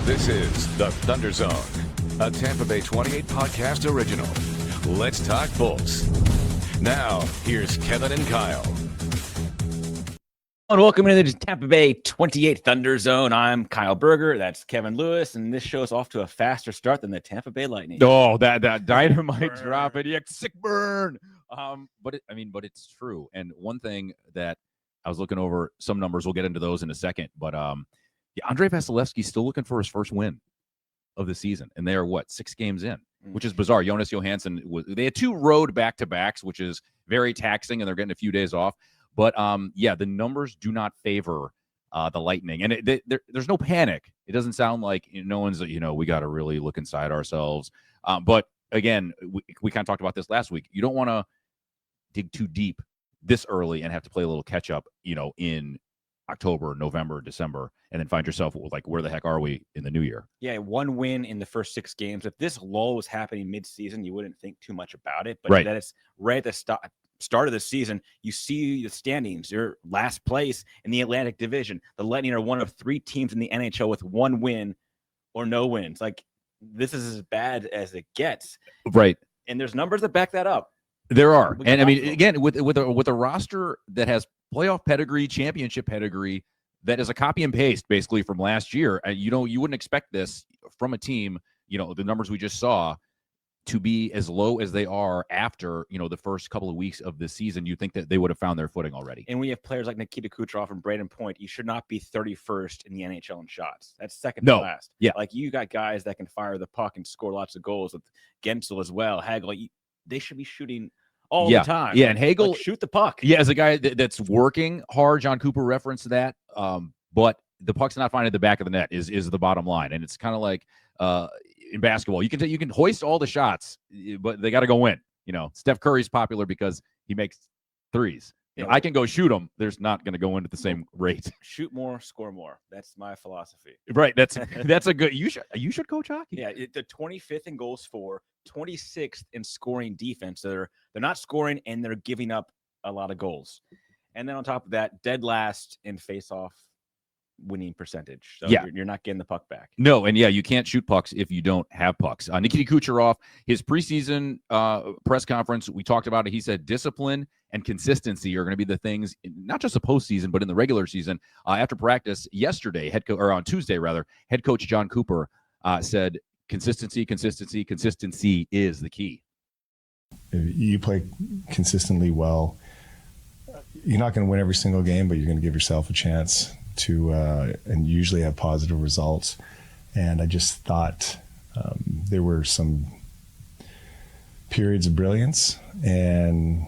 This is The Thunder Zone, a Tampa Bay 28 podcast original. Let's talk Bulls. Now, here's Kevin and Kyle. And welcome into the Tampa Bay 28 Thunder Zone. I'm Kyle Berger. That's Kevin Lewis, and this show's off to a faster start than the Tampa Bay Lightning. Oh, that dynamite drop, idiot, sick burn. But it's true. And one thing that I was looking over some numbers, we'll get into those in a second. But Andrei Vasilevsky's still looking for his first win of the season, and they are 6 games in, which is bizarre. Jonas Johansson they had 2 road back-to-backs, which is very taxing, and they're getting a few days off. But, the numbers do not favor the Lightning. And there's no panic. It doesn't sound like no one's, we got to really look inside ourselves. But, again, we kind of talked about this last week. You don't want to dig too deep this early and have to play a little catch-up, in October, November, December, and then find yourself where the heck are we in the new year? Yeah, 1 win in the first 6 games. If this lull was happening mid-season, you wouldn't think too much about it. But that it's right at the start of the season, you see the standings. You're last place in the Atlantic Division. The Lightning are one of 3 teams in the NHL with 1 win or no wins. This is as bad as it gets. Right. And there's numbers that back that up. There are. And again, with a roster that has playoff pedigree, championship pedigree, that is a copy and paste basically from last year. You wouldn't expect this from a team, the numbers we just saw, to be as low as they are after, the first couple of weeks of the season. You think that they would have found their footing already. And we have players like Nikita Kucherov and Braden Point. You should not be 31st in the NHL in shots. That's second to last. Yeah. You got guys that can fire the puck and score lots of goals with Gensel as well. Hagel, they should be shooting all the time. Yeah, and Hagel shoot the puck. Yeah, as a guy that's working hard, John Cooper referenced that. But the puck's not finding the back of the net is the bottom line. And it's kind of like in basketball, you can hoist all the shots, but they got to go in. Steph Curry's popular because he makes threes. I can go shoot them. There's not going to go in at the same rate. Shoot more, score more. That's my philosophy. Right. That's a good. You should coach hockey. Yeah, the 25th in goals for, 26th in scoring defense. So they're not scoring and they're giving up a lot of goals. And then on top of that, dead last in face-off winning percentage. So you're not getting the puck back. No, and you can't shoot pucks if you don't have pucks. Nikita Kucherov, his preseason press conference, we talked about it. He said discipline and consistency are going to be the things, not just the postseason, but in the regular season. After practice yesterday, on Tuesday rather, head coach John Cooper said consistency is the key. If you play consistently well, you're not going to win every single game, but you're going to give yourself a chance to and usually have positive results. And I just thought there were some periods of brilliance and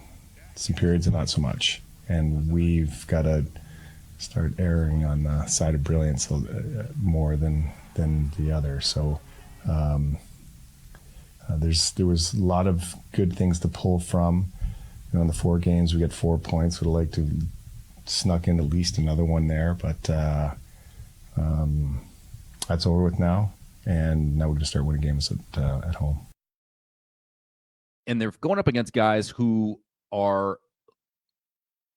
some periods of not so much. And we've got to start erring on the side of brilliance more than the other. So there was a lot of good things to pull from. In the 4 games, we got 4 points. Would have liked to snuck in at least another one there, but that's over with now, and now we're going to start winning games at home. And they're going up against guys who are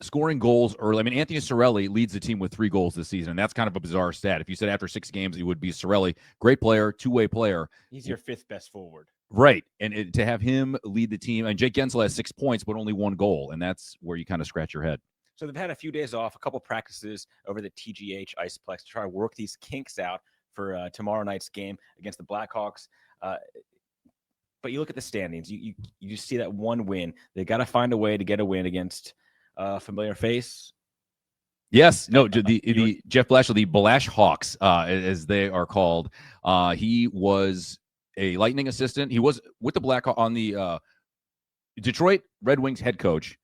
scoring goals early. Anthony Cirelli leads the team with 3 goals this season, and that's kind of a bizarre stat. If you said after 6 games, it would be Cirelli. Great player, two-way player. He's your 5th best forward. Right, and to have him lead the team, and Jake Gensel has 6 points, but only 1 goal, and that's where you kind of scratch your head. So they've had a few days off, a couple practices over the TGH Iceplex to try to work these kinks out for tomorrow night's game against the Blackhawks. But you look at the standings, you just see that 1 win. They got to find a way to get a win against familiar face. Yes, no, the Jeff Blashill, the Blash Hawks, as they are called. He was a Lightning assistant. He was with the Blackhawks on the Detroit Red Wings head coach.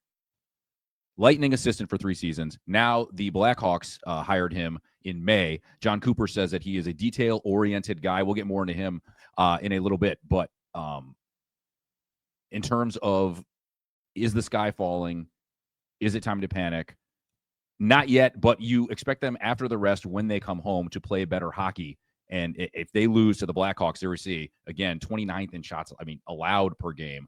Lightning assistant for 3 seasons. Now the Blackhawks hired him in May. John Cooper says that he is a detail-oriented guy. We'll get more into him in a little bit. But in terms of, is the sky falling? Is it time to panic? Not yet, but you expect them after the rest, when they come home, to play better hockey. And if they lose to the Blackhawks, there we see, again, 29th in shots, allowed per game.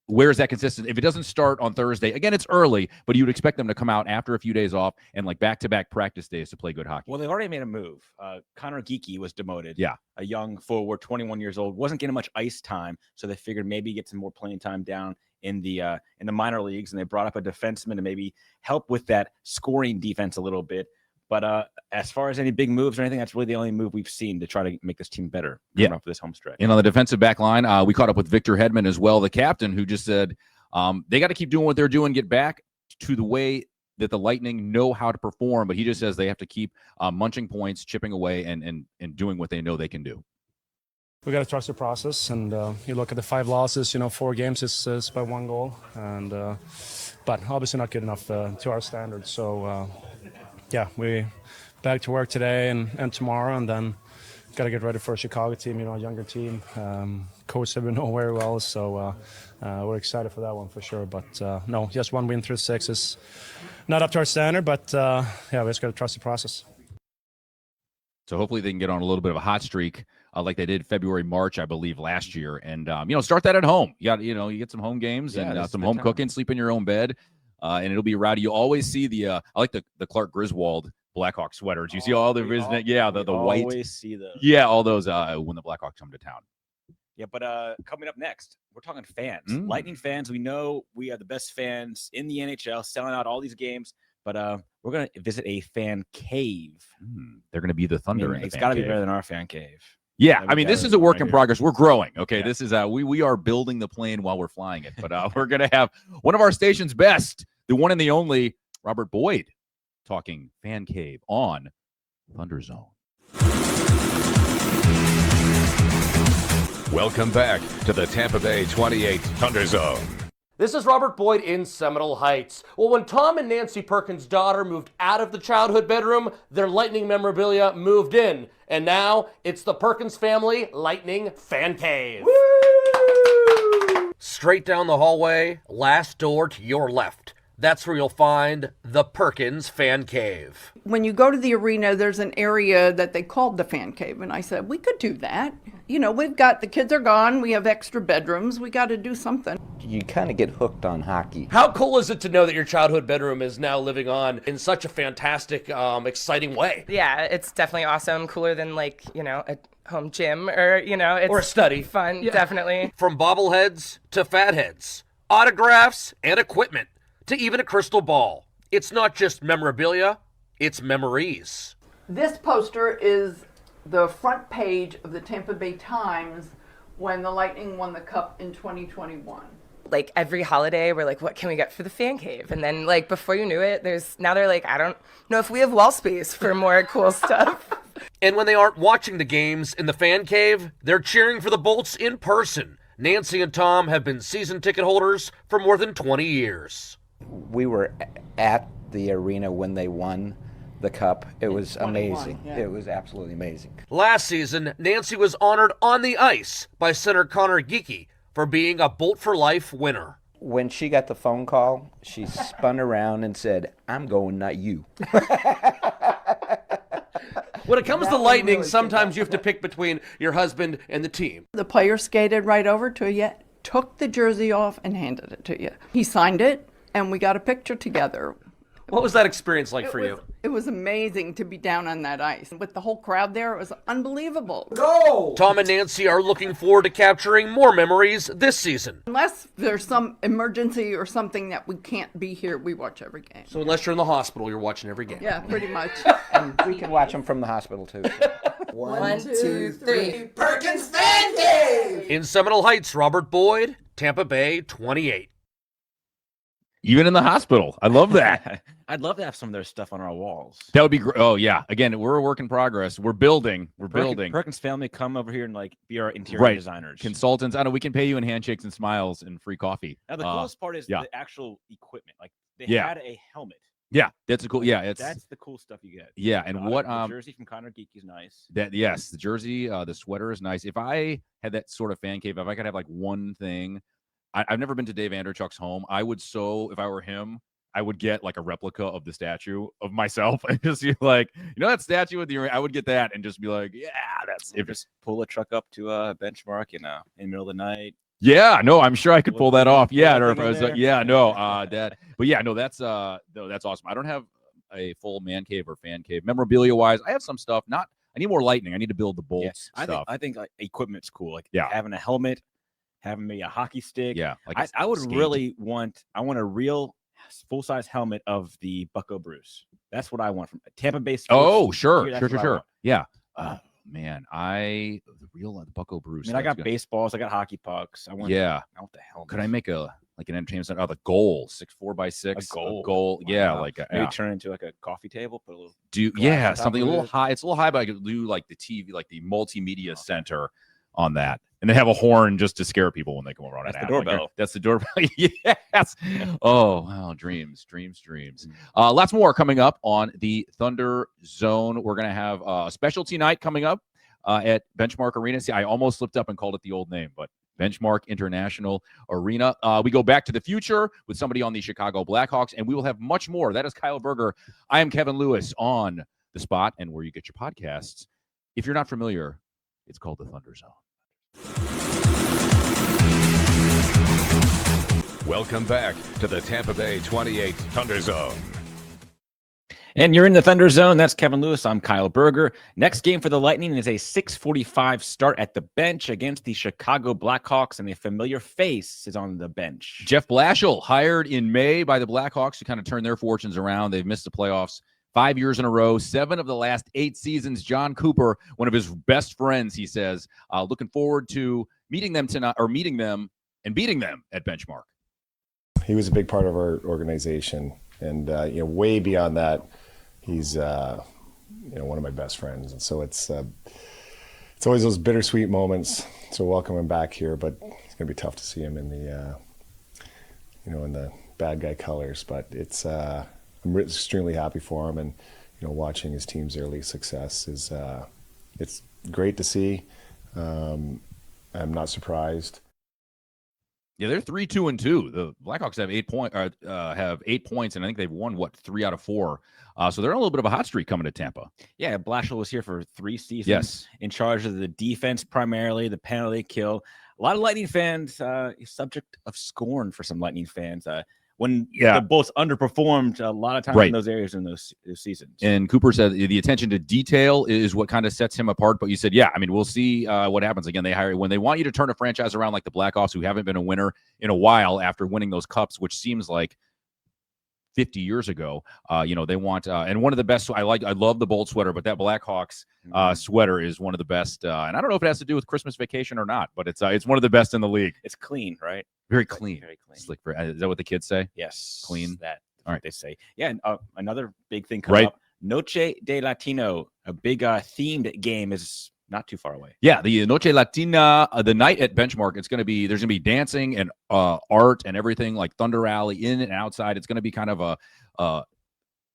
where's that consistent? If it doesn't start on Thursday, again, it's early, but you'd expect them to come out after a few days off and like back-to-back practice days to play good hockey. Well, they've already made a move. Connor Geekie was demoted. Yeah. A young forward, 21 years old, wasn't getting much ice time, so they figured maybe get some more playing time down in the minor leagues, and they brought up a defenseman to maybe help with that scoring defense a little bit. But as far as any big moves or anything, that's really the only move we've seen to try to make this team better coming up for this home stretch. And on the defensive back line, we caught up with Victor Hedman as well, the captain, who just said they got to keep doing what they're doing, get back to the way that the Lightning know how to perform. But he just says they have to keep munching points, chipping away, and doing what they know they can do. We got to trust the process, and you look at the 5 losses. 4 games is by 1 goal, and but obviously not good enough to our standards. So yeah, we back to work today and tomorrow, and then got to get ready for a Chicago team. A younger team. Coach that we know very well, so we're excited for that one for sure. But no, just 1 win through 6 is not up to our standard. But yeah, we just got to trust the process. So hopefully they can get on a little bit of a hot streak like they did February, March, I believe, last year. And, start that at home. You get some home games and some home cooking, sleep in your own bed, and it'll be rowdy. You always see I like the Clark Griswold Blackhawk sweaters. You see all the white. Always see those. Yeah, all those when the Blackhawks come to town. Yeah, but coming up next, we're talking fans. Lightning fans, we know we are the best fans in the NHL, selling out all these games. But we're going to visit a fan cave. They're going to be the Thunder. It's got to be better than our fan cave. Yeah, this is a work in progress. We're growing. Okay, This is we are building the plane while we're flying it. But we're going to have one of our station's best, the one and the only Robert Boyd, talking fan cave on Thunder Zone. Welcome back to the Tampa Bay 28 Thunder Zone. This is Robert Boyd in Seminole Heights. Well, when Tom and Nancy Perkins' daughter moved out of the childhood bedroom, their Lightning memorabilia moved in. And now it's the Perkins family Lightning Fan Cave. Woo! Straight down the hallway, last door to your left. That's where you'll find the Perkins Fan Cave. When you go to the arena, there's an area that they called the Fan Cave. And I said, we could do that. We've got, the kids are gone. We have extra bedrooms. We got to do something. You kind of get hooked on hockey. How cool is it to know that your childhood bedroom is now living on in such a fantastic, exciting way? Yeah, it's definitely awesome. Cooler than a home gym or, it's or a study. Fun, definitely. From bobbleheads to fatheads, autographs and equipment, to even a crystal ball. It's not just memorabilia, it's memories. This poster is the front page of the Tampa Bay Times when the Lightning won the Cup in 2021. Like every holiday, we're like, what can we get for the fan cave? And then before you knew it, they're like, I don't know if we have wall space for more cool stuff. And when they aren't watching the games in the fan cave, they're cheering for the Bolts in person. Nancy and Tom have been season ticket holders for more than 20 years. We were at the arena when they won the Cup. It was amazing. Yeah. It was absolutely amazing. Last season, Nancy was honored on the ice by center Connor Geekie for being a Bolt for Life winner. When she got the phone call, she spun around and said, "I'm going, not you." When it comes to Lightning, sometimes you have to pick between your husband and the team. The player skated right over to you, took the jersey off, and handed it to you. He signed it, and we got a picture together. What was that experience like for you? It was amazing to be down on that ice. With the whole crowd there, it was unbelievable. Go! Tom and Nancy are looking forward to capturing more memories this season. Unless there's some emergency or something that we can't be here, we watch every game. So unless you're in the hospital, you're watching every game. Yeah, pretty much. And we can watch them from the hospital, too. One, two, three. Perkins Fan Cave! In Seminole Heights, Robert Boyd, Tampa Bay 28. Even in the hospital. I love that. I'd love to have some of their stuff on our walls. That would be great. Oh, yeah. Again, we're a work in progress. We're building. Building. Perkins family, come over here and be our interior designers. Consultants. I know we can pay you in handshakes and smiles and free coffee. Now, the coolest part is the actual equipment. They had a helmet. Yeah, that's a cool. Yeah, that's the cool stuff you get. Yeah, and the jersey from Connor Geekie is nice. The jersey, the sweater is nice. If I had that sort of fan cave, if I could have one thing, I've never been to Dave Anderchuk's home. I would if I were him, I would get a replica of the statue of myself and just be that statue with I would get that and just be yeah, that's it. Just pull a truck up to a benchmark in the middle of the night. Yeah, no, I'm sure I could pull that off. Yeah, that or if thing I in was there? yeah, no, but yeah, no, that's awesome. I don't have a full man cave or fan cave. Memorabilia wise, I have some stuff. I need more lightning. I need to build the bolts stuff. I think like equipment's cool. Like Yeah. having a helmet, having maybe a hockey stick. Yeah, like I would skate. I want a real full-size helmet of the Bucko Bruce. That's what I want from Tampa Bay Sports. Oh, sure. That's what I want. Yeah. Man, the real Bucko Bruce. I mean, I got good. baseballs, I got hockey pucks. I want the helmet. Could I make an entertainment center? Oh, the goal, 6x4x6. A goal. Yeah, Wow. like maybe turn it into like a coffee table, put a little something a of little it. high. It's a little high, but I could do like the TV, like the multimedia center on that. And they have a horn just to scare people when they come around. That's and the doorbell. That's the doorbell. Yes. Oh, wow. Dreams. Lots more coming up on the Thunder Zone. We're going to have a specialty night coming up at Benchmark Arena. See, I almost slipped up and called it the old name, but Benchmark International Arena. We go back to the future with somebody on the Chicago Blackhawks, and we will have much more. That is Kyle Berger. I am Kevin Lewis on The Spot and where you get your podcasts. If you're not familiar, it's called the Thunder Zone. Welcome back to the Tampa Bay 28 Thunder Zone. And you're in the Thunder Zone. That's Kevin Lewis. I'm Kyle Berger. Next game for the Lightning is a 6:45 start at the bench against the Chicago Blackhawks, and a familiar face is on the bench. Jeff Blashill, hired in May by the Blackhawks to kind of turn their fortunes around. They've missed the playoffs 5 years in a row, 7 of the last 8 seasons. John Cooper, one of his best friends, he says, looking forward to meeting them tonight, or meeting them and beating them at Benchmark. He was a big part of our organization, and way beyond that, he's one of my best friends, and so it's always those bittersweet moments. So welcome him back here, but it's gonna be tough to see him in the in the bad guy colors. But I'm extremely happy for him, and watching his team's early success is it's great to see. I'm not surprised. Yeah, they're 3-2-2. The Blackhawks have 8 points, and I think they've won 3 out of 4. So they're on a little bit of a hot streak coming to Tampa. Yeah, Blashill was here for 3 seasons. Yes, in charge of the defense primarily, the penalty kill. A lot of Lightning fans, subject of scorn for some Lightning fans. When the Bolts underperformed a lot of times in those areas in those seasons. And Cooper said the attention to detail is what kind of sets him apart. But you said, we'll see what happens. Again, when they want you to turn a franchise around like the Blackhawks, who haven't been a winner in a while after winning those cups, which seems like 50 years ago. They want and one of the best. I love the Bolt sweater, but that Blackhawks sweater is one of the best. And I don't know if it has to do with Christmas vacation or not, but it's one of the best in the league. It's clean, right? Very clean. Very clean. Slick. Is that what the kids say? Yes. Clean. That. All right. They say. Yeah. And another big thing coming up. Noche de Latino, a big themed game, is not too far away. Yeah, the Noche Latina, the night at Benchmark, there's going to be dancing and art and everything, like Thunder Alley in and outside. It's going to be kind of a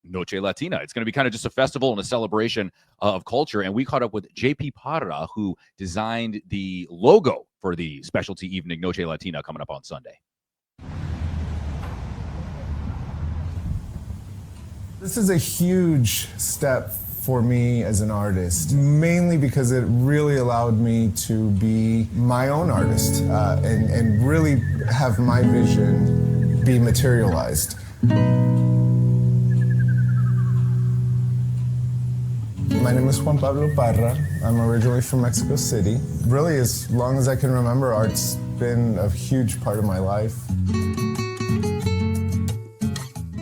Noche Latina. It's going to be kind of just a festival and a celebration of culture. And we caught up with JP Parra, who designed the logo for the specialty evening Noche Latina coming up on Sunday. This is a huge step for me as an artist, mainly because it really allowed me to be my own artist and really have my vision be materialized. My name is Juan Pablo Parra. I'm originally from Mexico City. Really, as long as I can remember, art's been a huge part of my life.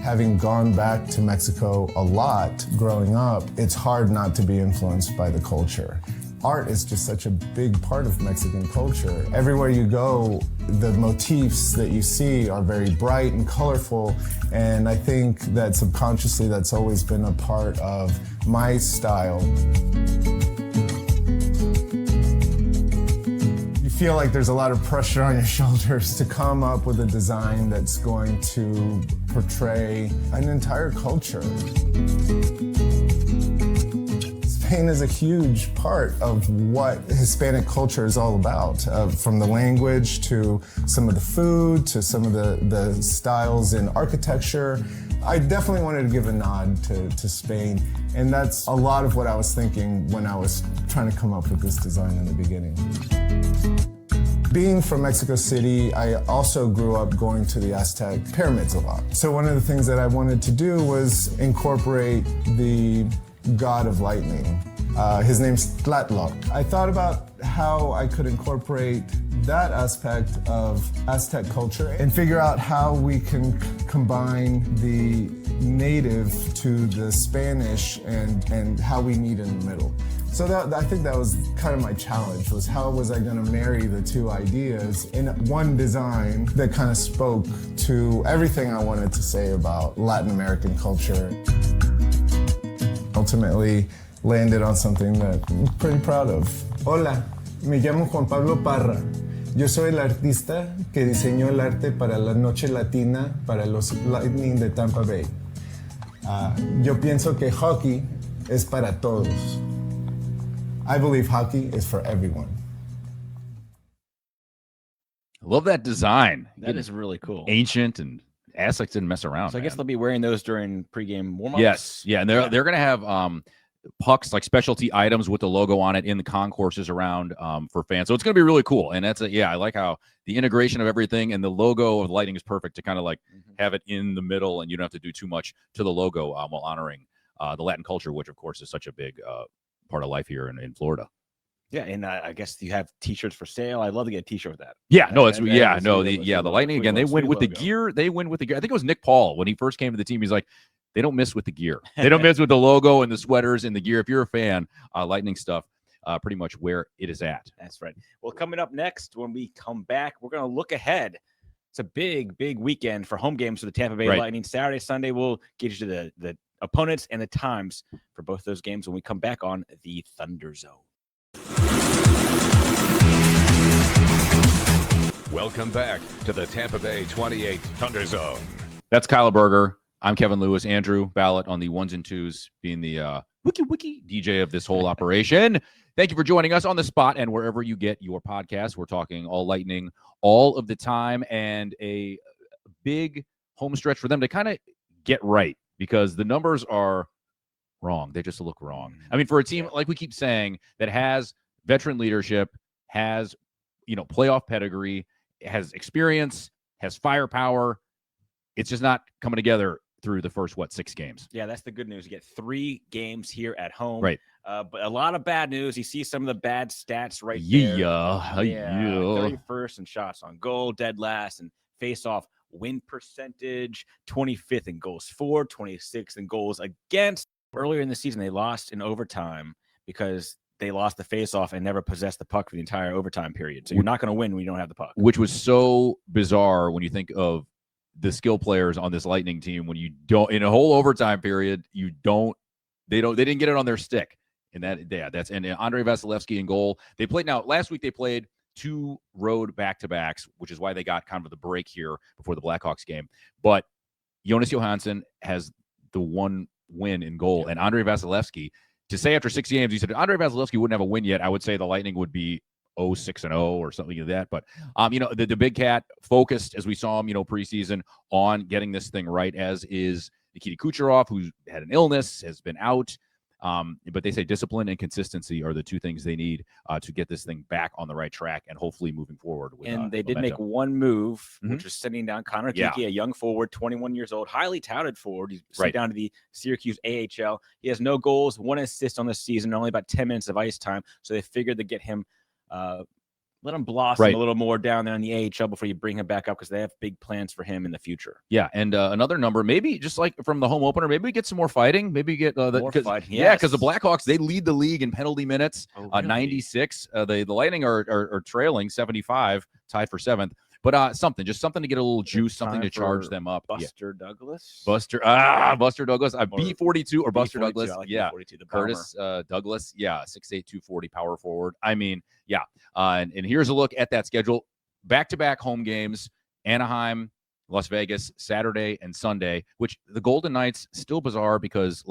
Having gone back to Mexico a lot growing up, it's hard not to be influenced by the culture. Art is just such a big part of Mexican culture. Everywhere you go, the motifs that you see are very bright and colorful, and I think that subconsciously that's always been a part of my style. You feel like there's a lot of pressure on your shoulders to come up with a design that's going to portray an entire culture. Spain is a huge part of what Hispanic culture is all about, from the language to some of the food to some of the styles in architecture. I definitely wanted to give a nod to Spain, and that's a lot of what I was thinking when I was trying to come up with this design in the beginning. Being from Mexico City, I also grew up going to the Aztec pyramids a lot. So one of the things that I wanted to do was incorporate the god of lightning. His name's Tlaloc. I thought about how I could incorporate that aspect of Aztec culture and figure out how we can combine the native to the Spanish and how we meet in the middle. So I think that was kind of my challenge, was how was I going to marry the two ideas in one design that kind of spoke to everything I wanted to say about Latin American culture. Ultimately landed on something that I'm pretty proud of. Hola, me llamo Juan Pablo Parra. Yo soy el artista que diseñó el arte para la Noche Latina para los Lightning de Tampa Bay. Yo pienso que hockey es para todos. I believe hockey is for everyone. I love that design. That is really cool. Ancient, and Aztecs didn't mess around. So I guess they'll be wearing those during pregame warm-ups. Yes, yeah, and they're going to have pucks, like specialty items with the logo on it in the concourses around for fans. So it's going to be really cool. And that's I like how the integration of everything, and the logo of the Lightning is perfect to kind of like have it in the middle, and you don't have to do too much to the logo while honoring the Latin culture, which of course is such a big part of life here in Florida. Yeah, and I guess you have T-shirts for sale. I'd love to get a T-shirt with that. Yeah, no, it's the Lightning again. They win with the gear. They win with the gear. I think it was Nick Paul when he first came to the team. He's like, they don't miss with the gear. They don't miss with the logo and the sweaters and the gear. If you're a fan, Lightning stuff, pretty much where it is at. That's right. Well, coming up next, when we come back, we're going to look ahead. It's a big weekend for home games for the Tampa Bay Lightning. Saturday, Sunday, we'll get you to the opponents and the times for both those games when we come back on the Thunder Zone. Welcome back to the Tampa Bay 28 Thunder Zone. That's Kyler Berger. I'm Kevin Lewis. Andrew Ballot on the ones and twos, being the wiki DJ of this whole operation. Thank you for joining us on the spot and wherever you get your podcast. We're talking all Lightning all of the time, and a big home stretch for them to kind of get right, because the numbers are wrong. They just look wrong. I mean, for a team, like we keep saying, that has veteran leadership, has, playoff pedigree, has experience, has firepower, it's just not coming together through the first, 6 games. Yeah, that's the good news. You get 3 games here at home. Right. But a lot of bad news. You see some of the bad stats right there. Yeah. 31st in shots on goal, dead last, and face-off win percentage, 25th in goals for, 26th in goals against. Earlier in the season, they lost in overtime because they lost the face-off and never possessed the puck for the entire overtime period. So you're not going to win when you don't have the puck. Which was so bizarre when you think of the skill players on this Lightning team. When you don't, in a whole overtime period, they didn't get it on their stick. And and Andrei Vasilevsky in goal. They played, now last week they played 2 road back-to-backs, which is why they got kind of the break here before the Blackhawks game. But Jonas Johansson has the 1 win in goal, and Andrei Vasilevsky, to say after 6 games, you said Andrei Vasilevsky wouldn't have a win yet, I would say the Lightning would be 0-6-0 or something like that. But the big cat focused, as we saw him, preseason, on getting this thing right, as is Nikita Kucherov, who's had an illness, has been out. But they say discipline and consistency are the 2 things they need to get this thing back on the right track and hopefully moving forward. And they did make one move, which was sending down Connor Kiki, a young forward, 21 years old, highly touted forward. He's sent down to the Syracuse AHL. He has no goals, 1 assist on the season, only about 10 minutes of ice time. So they figured to get him, let him blossom a little more down there in the AHL before you bring him back up, because they have big plans for him in the future. Yeah, and another number, maybe just like from the home opener, maybe we get some more fighting. Maybe we get more fighting. Yeah, because the Blackhawks, they lead the league in penalty minutes, 96. The Lightning are trailing 75, tied for 7th. But something to get a little juice, something to charge them up. Buster Douglas. Buster Douglas. B42 or Buster Douglas. Like yeah. B42, Curtis Douglas. Yeah. 6'8", 240 power forward. I mean, yeah. And here's a look at that schedule. Back-to-back home games, Anaheim, Las Vegas, Saturday and Sunday, which the Golden Knights, still bizarre because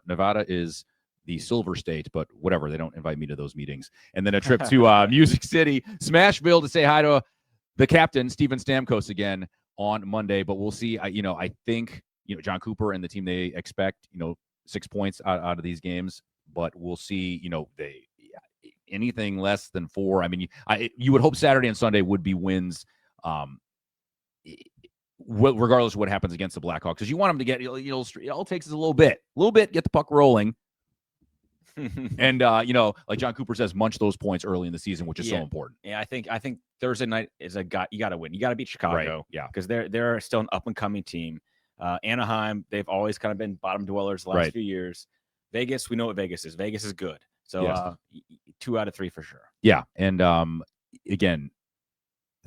Nevada is the Silver State, but whatever. They don't invite me to those meetings. And then a trip to Music City, Smashville, to say hi to the captain, Steven Stamkos, again on Monday. But we'll see. I think, John Cooper and the team, they expect, 6 points out of these games. But we'll see, anything less than 4. I mean, you would hope Saturday and Sunday would be wins, regardless of what happens against the Blackhawks, because you want them to get, it all takes is a little bit, get the puck rolling. And like John Cooper says, munch those points early in the season, which is so important. Yeah, I think Thursday night is you got to win. You got to beat Chicago, right. Yeah, because they're still an up and coming team. Anaheim, they've always kind of been bottom dwellers the last few years. Vegas, we know what Vegas is. Vegas is good. So 2 out of 3 for sure. Yeah, and again,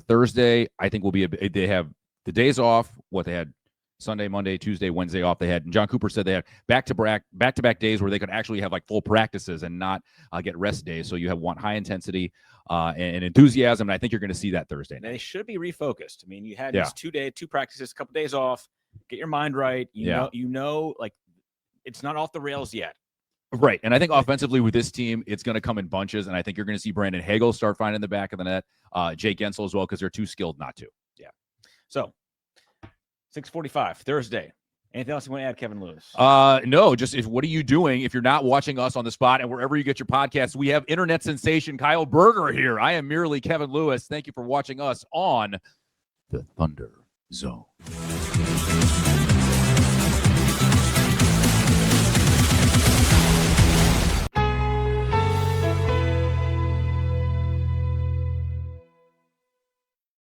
Thursday I think will be they have the days off. What they had Sunday, Monday, Tuesday, Wednesday off. They had, and John Cooper said they had back-to-back days where they could actually have like full practices and not get rest days. So you want high intensity and enthusiasm, and I think you're going to see that Thursday night. They should be refocused. I mean, you had these 2 practices, a couple days off, get your mind right. You know, like it's not off the rails yet. Right, and I think offensively with this team, it's going to come in bunches, and I think you're going to see Brandon Hagel start finding the back of the net, Jake Gensel as well, because they're too skilled not to. Yeah. So 6:45 Thursday. Anything else you want to add, Kevin Lewis? No, just what are you doing if you're not watching us on the spot and wherever you get your podcasts? We have internet sensation Kyle Berger here. I am merely Kevin Lewis. Thank you for watching us on the Thunder Zone.